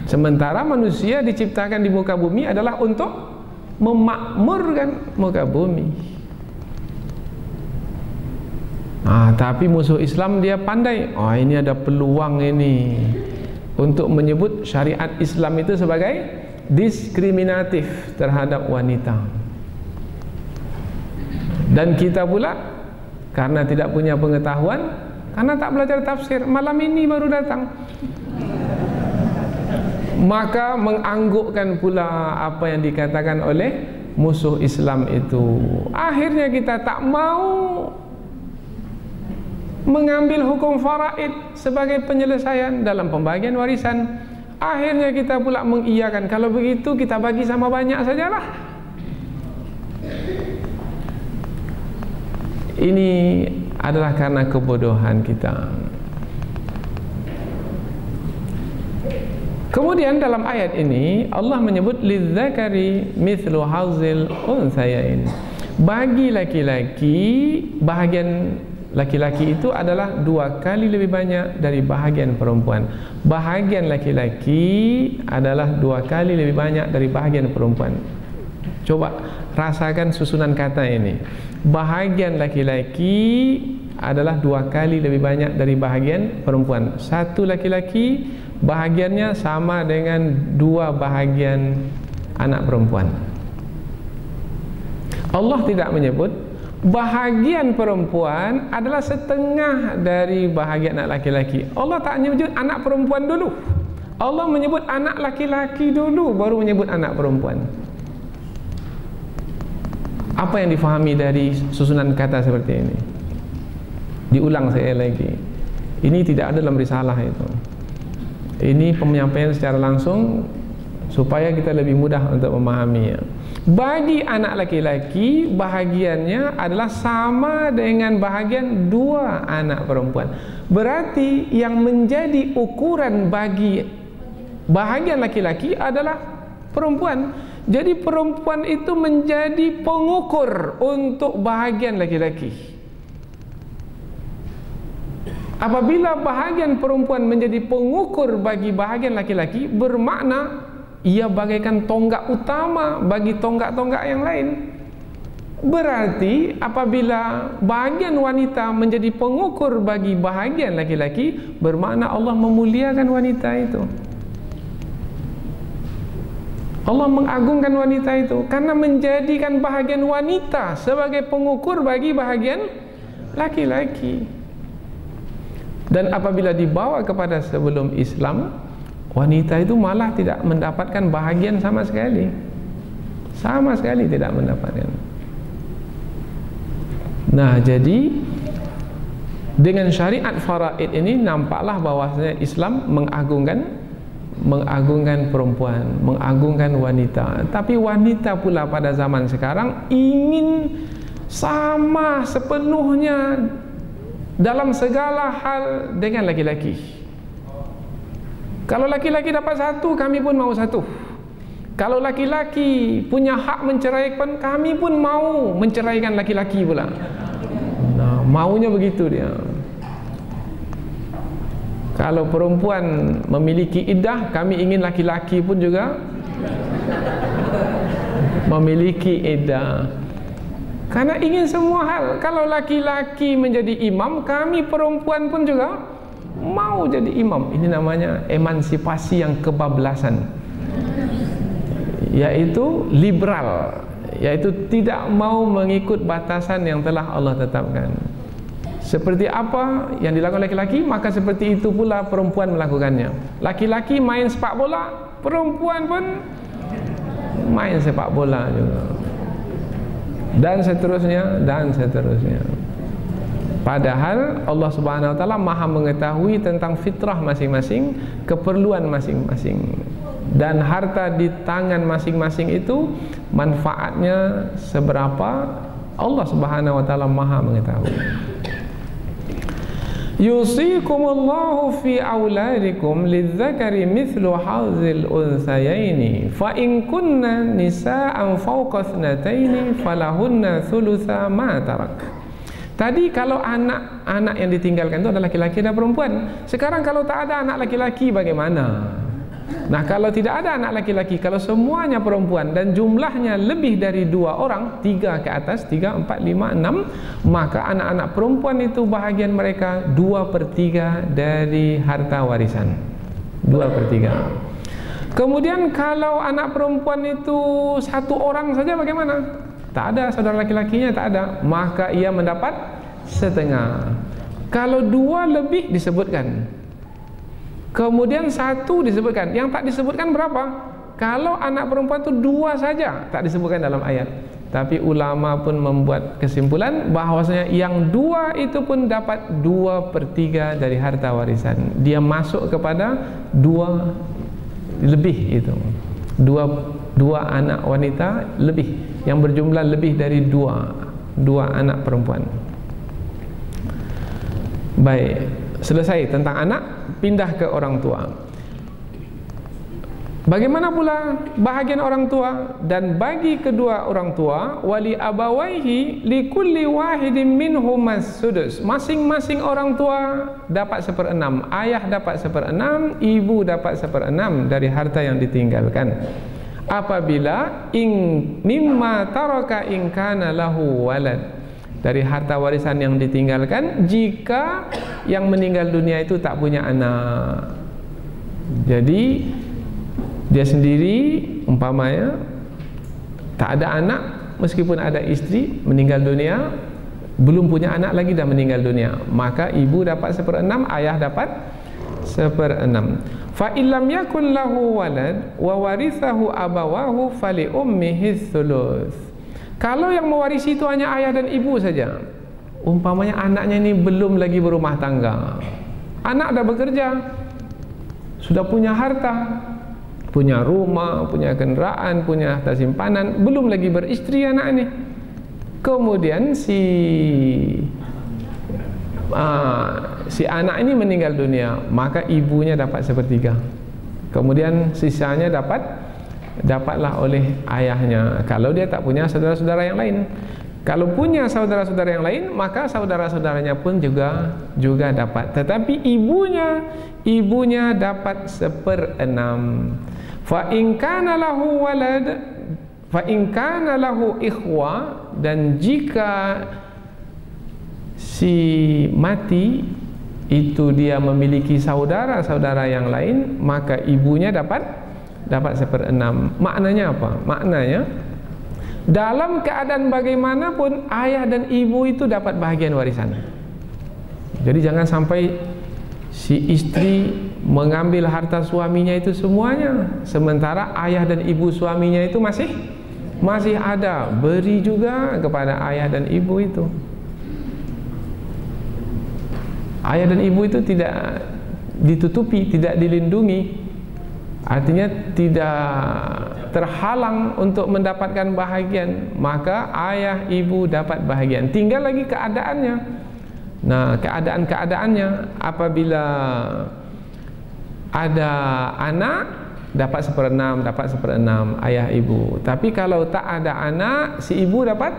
B: Sementara manusia diciptakan di muka bumi adalah untuk memakmurkan muka bumi. Tapi musuh Islam dia pandai. Ini ada peluang ini untuk menyebut syariat Islam itu sebagai diskriminatif terhadap wanita. Dan kita pula karena tidak punya pengetahuan, karena tak belajar tafsir, malam ini baru datang, maka menganggukkan pula apa yang dikatakan oleh musuh Islam itu. Akhirnya kita tak mau mengambil hukum faraid sebagai penyelesaian dalam pembagian warisan. Akhirnya kita pula mengiyakan, kalau begitu kita bagi sama banyak sajalah. Ini adalah karena kebodohan kita. Kemudian dalam ayat ini Allah menyebut lidzakari mithlu hazzil unthayain. Bagi laki-laki, bahagian laki-laki itu adalah 2 kali lebih banyak dari bahagian perempuan. Bahagian laki-laki adalah 2 kali lebih banyak dari bahagian perempuan. Coba rasakan susunan kata ini. Bahagian laki-laki adalah 2 kali lebih banyak dari bahagian perempuan. 1 laki-laki bahagiannya sama dengan 2 bahagian anak perempuan. Allah tidak menyebut bahagian perempuan adalah setengah dari bahagian anak laki-laki. Allah tak menyebut anak perempuan dulu. Allah menyebut anak laki-laki dulu, baru menyebut anak perempuan. Apa yang difahami dari susunan kata seperti ini? Diulang saya lagi. Ini tidak ada dalam risalah itu. Ini penyampaian secara langsung supaya kita lebih mudah untuk memahaminya. Bagi anak laki-laki, bahagiannya adalah sama dengan bahagian dua anak perempuan. Berarti yang menjadi ukuran bagi bahagian laki-laki adalah perempuan. Jadi perempuan itu menjadi pengukur untuk bahagian laki-laki. Apabila bahagian perempuan menjadi pengukur bagi bahagian laki-laki, bermakna ia bagaikan tonggak utama bagi tonggak-tonggak yang lain. Berarti apabila bahagian wanita menjadi pengukur bagi bahagian laki-laki, bermakna Allah memuliakan wanita itu. Allah mengagungkan wanita itu karena menjadikan bahagian wanita sebagai pengukur bagi bahagian laki-laki. Dan apabila dibawa kepada sebelum Islam, wanita itu malah tidak mendapatkan bahagian sama sekali. Sama sekali tidak mendapatkan. Nah, jadi dengan syariat faraid ini nampaklah bahwasanya Islam mengagungkan perempuan, mengagungkan wanita. Tapi wanita pula pada zaman sekarang ingin sama sepenuhnya dalam segala hal dengan laki-laki. Kalau laki-laki dapat satu, kami pun mau satu. Kalau laki-laki punya hak menceraikan, kami pun mau menceraikan laki-laki pula. Nah, maunya begitu dia. Kalau perempuan memiliki iddah, kami ingin laki-laki pun juga memiliki iddah. Karena ingin semua hal. Kalau laki-laki menjadi imam, kami perempuan pun juga mau jadi imam. Ini namanya emansipasi yang kebablasan, yaitu liberal, yaitu tidak mau mengikut batasan yang telah Allah tetapkan. Seperti apa yang dilakukan laki-laki, maka seperti itu pula perempuan melakukannya. Laki-laki main sepak bola, perempuan pun main sepak bola juga. Dan seterusnya, dan seterusnya. Padahal Allah Subhanahu wa taala Maha mengetahui tentang fitrah masing-masing, keperluan masing-masing. Dan harta di tangan masing-masing itu manfaatnya seberapa, Allah Subhanahu wa taala Maha mengetahui. Yusikumullahu fi auladikum lidzakari mithlu hadzil unthayaini fa in kunna nisaan fawqa thnataini falahunna thulutsa ma tarak. Tadi kalau anak-anak yang ditinggalkan itu adalah laki-laki dan perempuan. Sekarang kalau tak ada anak laki-laki bagaimana? Nah, kalau tidak ada anak laki-laki, kalau semuanya perempuan dan jumlahnya lebih dari 2 orang, 3 ke atas, 3, 4, 5, 6, maka anak-anak perempuan itu bahagian mereka 2/3 dari harta warisan. 2/3. Kemudian kalau anak perempuan itu 1 orang saja bagaimana? Tak ada saudara laki-lakinya, tak ada, maka ia mendapat setengah. Kalau 2 lebih disebutkan, kemudian 1 disebutkan, yang tak disebutkan berapa? Kalau anak perempuan itu 2 saja, tak disebutkan dalam ayat. Tapi ulama pun membuat kesimpulan bahwasanya yang 2 itu pun dapat 2/3 dari harta warisan. Dia masuk kepada 2 lebih itu. 2 anak wanita lebih, yang berjumlah lebih dari 2 anak perempuan. Baik, selesai tentang anak, pindah ke orang tua. Bagaimana pula bahagian orang tua? Dan bagi kedua orang tua, wali abawaihi likulli wahidin minhumas sudus. Masing-masing orang tua dapat 1/6. Ayah dapat 1/6, ibu dapat 1/6 dari harta yang ditinggalkan. Apabila mimma taraka in kana lahu walad, dari harta warisan yang ditinggalkan jika yang meninggal dunia itu tak punya anak. Jadi dia sendiri umpamanya tak ada anak, meskipun ada istri meninggal dunia, belum punya anak lagi dah meninggal dunia, maka ibu dapat 1/6, ayah dapat 1/6. Fa illam yakun lahu walad wa warithahu abawahu fali ummihi thuluth. Kalau yang mewarisi itu hanya ayah dan ibu saja, umpamanya anaknya ini belum lagi berumah tangga, anak dah bekerja, sudah punya harta, punya rumah, punya kenderaan, punya harta simpanan, belum lagi beristri anak ini. Kemudian si anak ini meninggal dunia, maka ibunya dapat sepertiga. Kemudian sisanya dapatlah oleh ayahnya, kalau dia tak punya saudara-saudara yang lain. Kalau punya saudara-saudara yang lain, maka saudara-saudaranya pun juga dapat. Tetapi ibunya dapat 1/6. Fa in kana lahu walad, fa in kana lahu ikhwa, dan jika si mati itu dia memiliki saudara-saudara yang lain, maka ibunya dapat 1/6. Maknanya apa? Maknanya dalam keadaan bagaimanapun ayah dan ibu itu dapat bahagian warisan. Jadi jangan sampai si istri mengambil harta suaminya itu semuanya, sementara ayah dan ibu suaminya itu masih ada. Beri juga kepada ayah dan ibu itu. Ayah dan ibu itu tidak ditutupi, tidak dilindungi, artinya tidak terhalang untuk mendapatkan bahagian, maka ayah ibu dapat bahagian. Tinggal lagi keadaannya. Nah, keadaannya apabila ada anak dapat 1/6, dapat 1/6 ayah ibu. Tapi kalau tak ada anak, si ibu dapat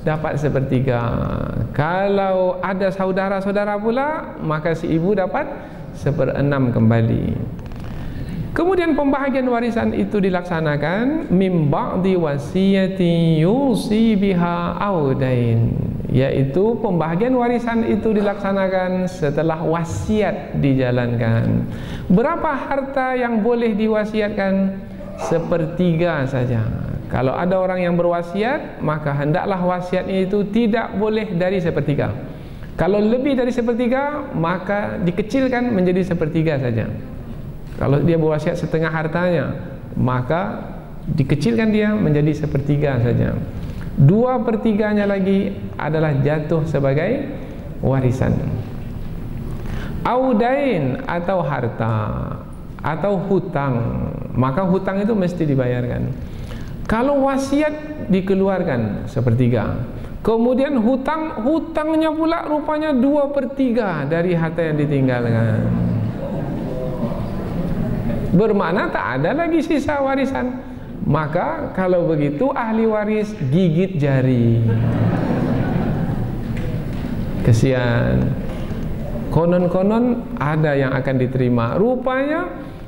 B: 1/3. Kalau ada saudara-saudara pula, maka si ibu dapat 1/6 kembali. Kemudian pembahagian warisan itu dilaksanakan mim ba'di wasiyati yusi biha audain, yaitu pembahagian warisan itu dilaksanakan setelah wasiat dijalankan. Berapa harta yang boleh diwasiatkan? 1/3 saja. Kalau ada orang yang berwasiat, maka hendaklah wasiatnya itu tidak boleh dari 1/3. Kalau lebih dari 1/3, maka dikecilkan menjadi 1/3 saja. Kalau dia berwasiat setengah hartanya, maka dikecilkan dia menjadi 1/3 saja. 2/3-nya lagi adalah jatuh sebagai warisan. Audain atau harta atau hutang, maka hutang itu mesti dibayarkan. Kalau wasiat dikeluarkan 1/3, kemudian hutangnya pula rupanya 2/3 dari harta yang ditinggalkan, bermakna tak ada lagi sisa warisan. Maka kalau begitu ahli waris gigit jari. Kesian. Konon-konon ada yang akan diterima. Rupanya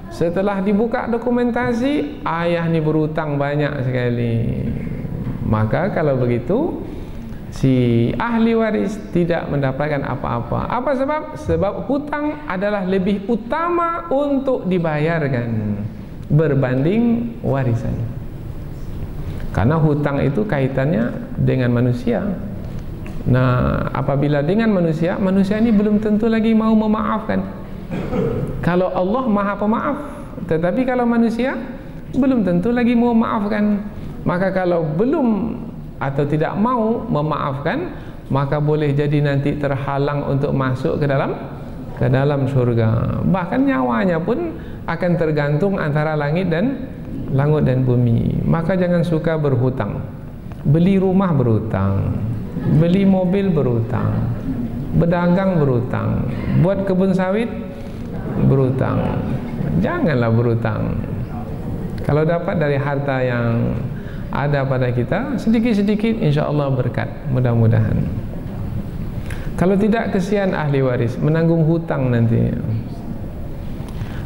B: setelah dibuka dokumentasi, ayah ni berutang banyak sekali. Maka kalau begitu si ahli waris tidak mendapatkan apa-apa. Apa sebab? Sebab hutang adalah lebih utama untuk dibayarkan berbanding warisan. Karena hutang itu kaitannya dengan manusia. Nah, apabila dengan manusia, manusia ini belum tentu lagi mau memaafkan. Kalau Allah Maha Pemaaf, tetapi kalau manusia belum tentu lagi mau memaafkan. Maka kalau belum atau tidak mau memaafkan, maka boleh jadi nanti terhalang untuk masuk ke dalam surga. Bahkan nyawanya pun akan tergantung antara langit dan bumi. Maka jangan suka berhutang. Beli rumah berhutang, beli mobil berhutang, berdagang berhutang, buat kebun sawit berhutang. Janganlah berhutang. Kalau dapat dari harta yang ada pada kita, sedikit-sedikit insya-Allah berkat, mudah-mudahan. Kalau tidak, kesian ahli waris menanggung hutang nanti.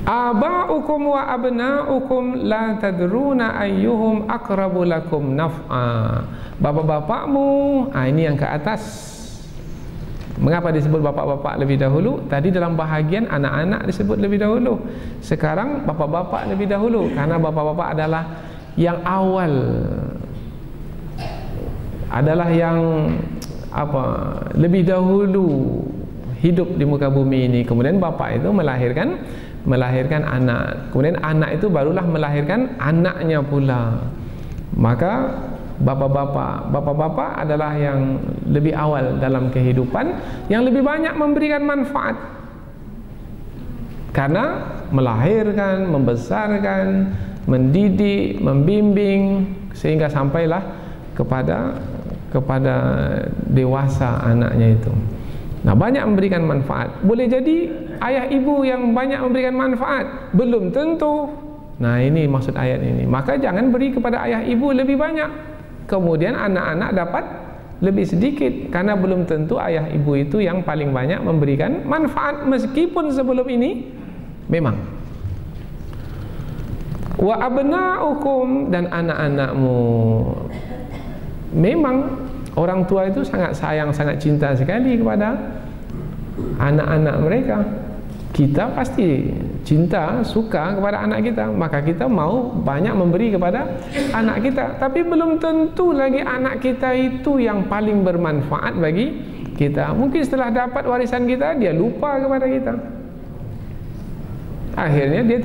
B: Aba'ukum wa abna'ukum la tadruna ayyuhum aqrabu lakum naf'a. Bapak-bapakmu, ini yang ke atas. Mengapa disebut bapak-bapak lebih dahulu? Tadi dalam bahagian anak-anak disebut lebih dahulu. Sekarang bapak-bapak lebih dahulu, karena bapak-bapak adalah yang awal, adalah yang lebih dahulu hidup di muka bumi ini. Kemudian bapak itu melahirkan anak, kemudian anak itu barulah melahirkan anaknya pula. Maka bapak-bapak. Bapak-bapak adalah yang lebih awal dalam kehidupan, yang lebih banyak memberikan manfaat karena melahirkan, membesarkan, mendidik, membimbing sehingga sampailah kepada dewasa anaknya itu. Nah, banyak memberikan manfaat. Boleh jadi ayah ibu yang banyak memberikan manfaat, belum tentu. Nah, ini maksud ayat ini. Maka jangan beri kepada ayah ibu lebih banyak, kemudian anak-anak dapat lebih sedikit, karena belum tentu ayah ibu itu yang paling banyak memberikan manfaat, meskipun sebelum ini memang. Wa abna'ukum, dan anak-anakmu. Memang orang tua itu sangat sayang, sangat cinta sekali kepada anak-anak mereka. Kita pasti cinta, suka kepada anak kita, maka kita mau banyak memberi kepada anak kita. Tapi belum tentu lagi anak kita itu yang paling bermanfaat bagi kita. Mungkin setelah dapat warisan kita, dia lupa kepada kita. Akhirnya dia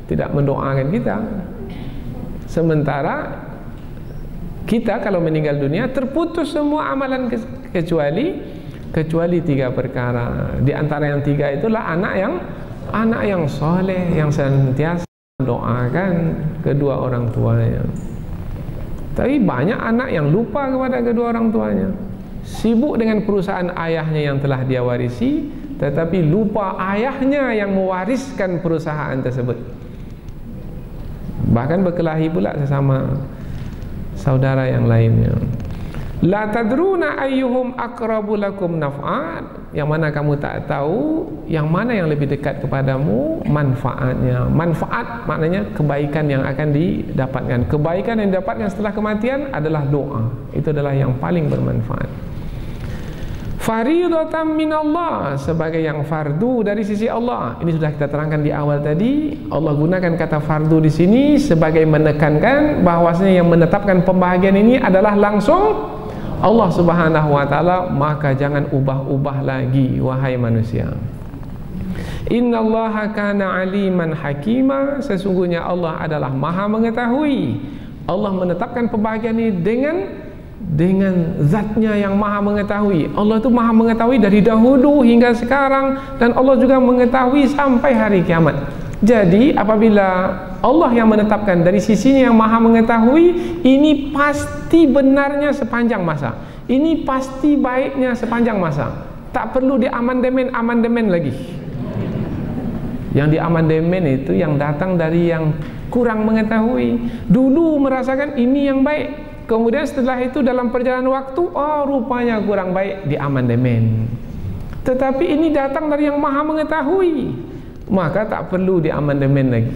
B: tidak mendoakan kita. Sementara kita kalau meninggal dunia terputus semua amalan kecuali 3 perkara. Di antara yang 3 itulah anak yang soleh, yang senantiasa mendoakan kedua orang tuanya. Tapi banyak anak yang lupa kepada kedua orang tuanya, sibuk dengan perusahaan ayahnya yang telah dia warisi, tetapi lupa ayahnya yang mewariskan perusahaan tersebut. Bahkan berkelahi pula sesama saudara yang lainnya. La tadruna ayyuhum aqrabu lakum naf'at, yang mana kamu tak tahu yang mana yang lebih dekat kepadamu manfaatnya. Manfaat maknanya kebaikan yang akan didapatkan. Kebaikan yang didapatkan setelah kematian adalah doa. Itu adalah yang paling bermanfaat. Faridatan minallah, sebagai yang fardu dari sisi Allah. Ini sudah kita terangkan di awal tadi. Allah gunakan kata fardu di sini sebagai menekankan bahwasanya yang menetapkan pembahagian ini adalah langsung Allah Subhanahu wa taala. Maka jangan ubah-ubah lagi wahai manusia. Innallaha kana aliman hakima, sesungguhnya Allah adalah Maha mengetahui. Allah menetapkan pembahagian ini dengan zatnya yang maha mengetahui. Allah itu maha mengetahui dari dahulu hingga sekarang, dan Allah juga mengetahui sampai hari kiamat. Jadi apabila Allah yang menetapkan dari sisinya yang maha mengetahui, ini pasti benarnya sepanjang masa, ini pasti baiknya sepanjang masa. Tak perlu diamandemen lagi. Yang diamandemen itu yang datang dari yang kurang mengetahui. Dulu merasakan ini yang baik, kemudian setelah itu dalam perjalanan waktu, oh rupanya kurang baik, diamandemen. Tetapi ini datang dari yang maha mengetahui, maka tak perlu diamandemen lagi.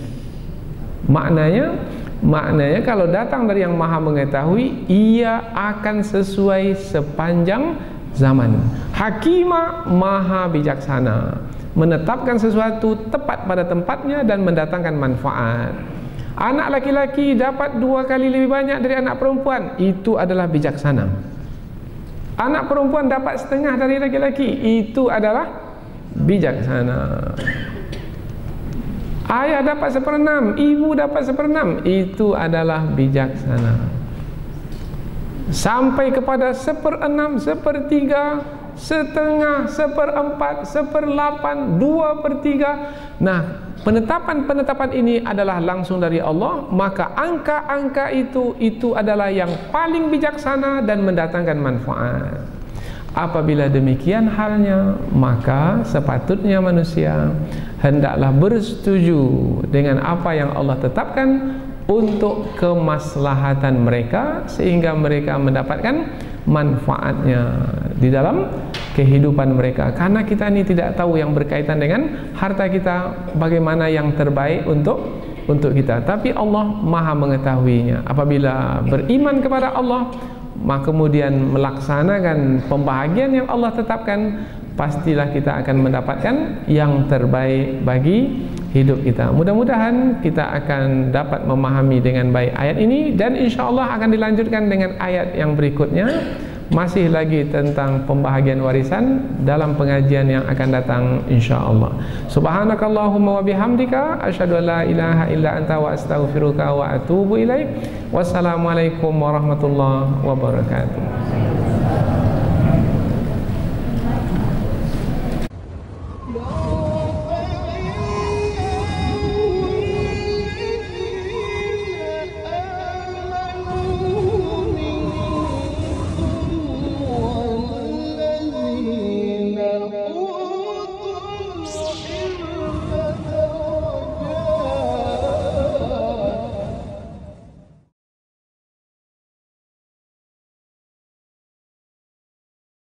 B: Maknanya kalau datang dari yang maha mengetahui, ia akan sesuai sepanjang zaman. Hakimah, maha bijaksana, menetapkan sesuatu tepat pada tempatnya dan mendatangkan manfaat. Anak laki-laki dapat 2 kali lebih banyak dari anak perempuan, itu adalah bijaksana. Anak perempuan dapat setengah dari laki-laki, itu adalah bijaksana. Ayah dapat 1/6, ibu dapat 1/6, itu adalah bijaksana. Sampai kepada 1/6, 1/3, setengah, 1/4, 1/8, 2/3. Nah, penetapan ini adalah langsung dari Allah. Maka angka-angka itu adalah yang paling bijaksana dan mendatangkan manfaat. Apabila demikian halnya, maka sepatutnya manusia hendaklah bersetuju dengan apa yang Allah tetapkan untuk kemaslahatan mereka, sehingga mereka mendapatkan manfaatnya di dalam kehidupan mereka. Karena kita ini tidak tahu yang berkaitan dengan harta kita, bagaimana yang terbaik untuk kita. Tapi Allah maha mengetahuinya. Apabila beriman kepada Allah, maka kemudian melaksanakan pembahagian yang Allah tetapkan, pastilah kita akan mendapatkan yang terbaik bagi hidup kita. Mudah-mudahan kita akan dapat memahami dengan baik ayat ini, dan insya Allah akan dilanjutkan dengan ayat yang berikutnya. masih lagi tentang pembahagian warisan dalam pengajian yang akan datang insyaallah. Subhanakallahumma wa bihamdika asyhadu an la ilaha illa anta wa astaghfiruka wa atubu ilaik. Wassalamualaikum warahmatullahi wabarakatuh.